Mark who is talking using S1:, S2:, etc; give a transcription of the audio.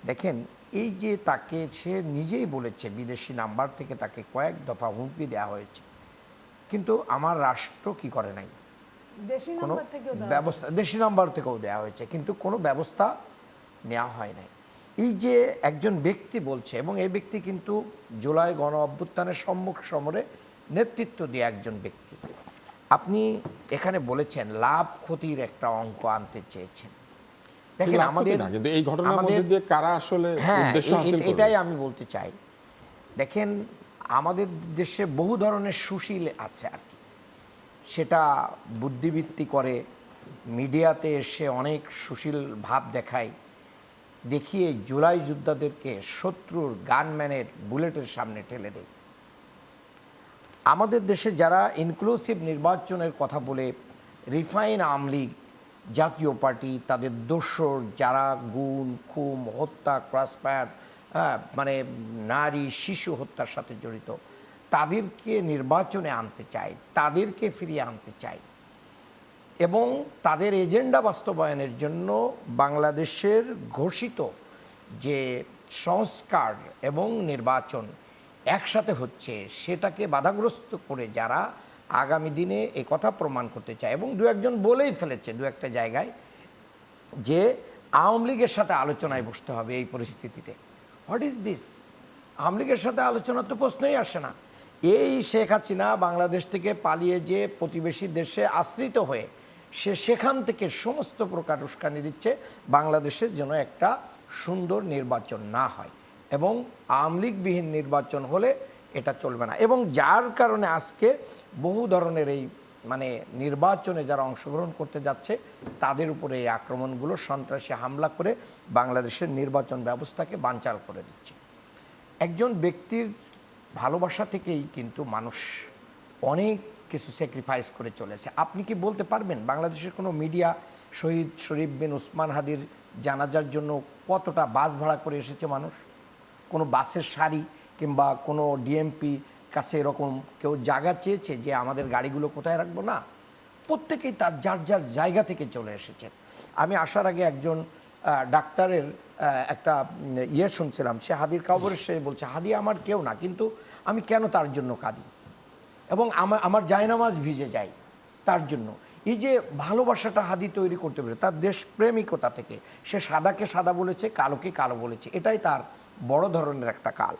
S1: দেখেন, এই যে তাকে সে নিজেই বলেছে বিদেশি নাম্বার থেকে তাকে কয়েক দফা হুমকি দেওয়া হয়েছে, কিন্তু আমার রাষ্ট্র কি করে নাই,
S2: দেশি
S1: কোনো
S2: নাম্বার থেকেও দেওয়া
S1: ব্যবস্থা,
S2: হয়েছে।
S1: দেশি নাম্বার থেকেও দেওয়া হয়েছে, কিন্তু কোনো ব্যবস্থা নেওয়া হয় নাই। এই যে একজন ব্যক্তি বলছে, এবং এই ব্যক্তি কিন্তু জুলাই গণ অভ্যুত্থানের সম্মুখ সমরে নেতৃত্ব দিয়ে একজন ব্যক্তি, আপনি এখানে বলেছেন লাভ ক্ষতির একটা অঙ্ক আনতে চেয়েছেন। দেখেন আমাদের
S3: কিন্তু এই ঘটনার মধ্যে দিয়ে কারা আসলে উদ্দেশ্য হাসিল করবে,
S1: এটাই আমি বলতে চাই। দেখেন, আমাদের দেশে বহু ধরনের সুশীল আছে আর কি, সেটা বুদ্ধিবৃত্তি করে, মিডিয়াতে এসে অনেক সুশীল ভাব দেখায়, দেখিয়ে জুলাই যোদ্ধাদেরকে শত্রুর গানম্যানের বুলেটের সামনে ঠেলে দেয়। আমাদের দেশে যারা ইনক্লুসিভ নির্বাচনের কথা বলে রিফাইন আওয়ামী লীগ জাতীয় পার্টি, তাদের দোসর যারা গুম খুম হত্যা ক্রসফায়ার, মানে নারী শিশু হত্যার সাথে জড়িত, তাদেরকে নির্বাচনে আনতে চায়, তাদেরকে ফিরিয়ে আনতে চায়, এবং তাদের এজেন্ডা বাস্তবায়নের জন্য বাংলাদেশের ঘোষিত যে সংস্কার এবং নির্বাচন একসাথে হচ্ছে সেটাকে বাধাগ্রস্ত করে যারা আগামী দিনে কথা প্রমাণ করতে চায়, এবং দু একজন বলেই ফেলেছে দু একটা জায়গায় যে আওয়ামী লীগের সাথে আলোচনায় বসতে হবে এই পরিস্থিতিতে। What is this? আওয়ামী লীগের সাথে আলোচনার তো প্রশ্নই আসে না। এই শেখ হাসিনা বাংলাদেশ থেকে পালিয়ে যে প্রতিবেশী দেশে আশ্রিত হয়ে সে সেখান থেকে সমস্ত প্রকার উস্কানি দিচ্ছে বাংলাদেশের যেন একটা সুন্দর নির্বাচন না হয়, এবং আওয়ামী লীগবিহীন নির্বাচন হলে এটা চলবে না। এবং যার কারণে আজকে বহু ধরনের এই মানে নির্বাচনে যারা অংশগ্রহণ করতে যাচ্ছে তাদের উপরে এই আক্রমণগুলো, সন্ত্রাসী হামলা করে বাংলাদেশের নির্বাচন ব্যবস্থাকে বানচাল করে দিচ্ছে। একজন ব্যক্তির ভালোবাসা থেকেই কিন্তু মানুষ অনেক কিছু স্যাক্রিফাইস করে চলেছে। আপনি কি বলতে পারবেন বাংলাদেশের কোনো মিডিয়া শহীদ শরীফ বিন ওসমান হাদির জানাজার জন্য কতটা বাস ভাড়া করে এসেছে মানুষ? কোনো বাসের সারি কিংবা কোনো ডিএমপি কাছে এরকম কেউ জায়গা চেয়েছে যে আমাদের গাড়িগুলো কোথায় রাখবো? না, প্রত্যেকেই তার যার যার জায়গা থেকে চলে এসেছেন। আমি আসার আগে একজন ডাক্তারের একটা শুনছিলাম, সে হাদির কবরে সে বলছে হাদি আমার কেউ না, কিন্তু আমি কেন তার জন্য কাঁদি, এবং আমার জায়নামাজ ভিজে যায় তার জন্য। এই যে ভালোবাসাটা হাদি তৈরি করতে পেরে তার দেশপ্রেমিকতা থেকে, সে সাদাকে সাদা বলেছে, কালোকে কালো বলেছে, এটাই তার বড় ধরনের একটা কাল।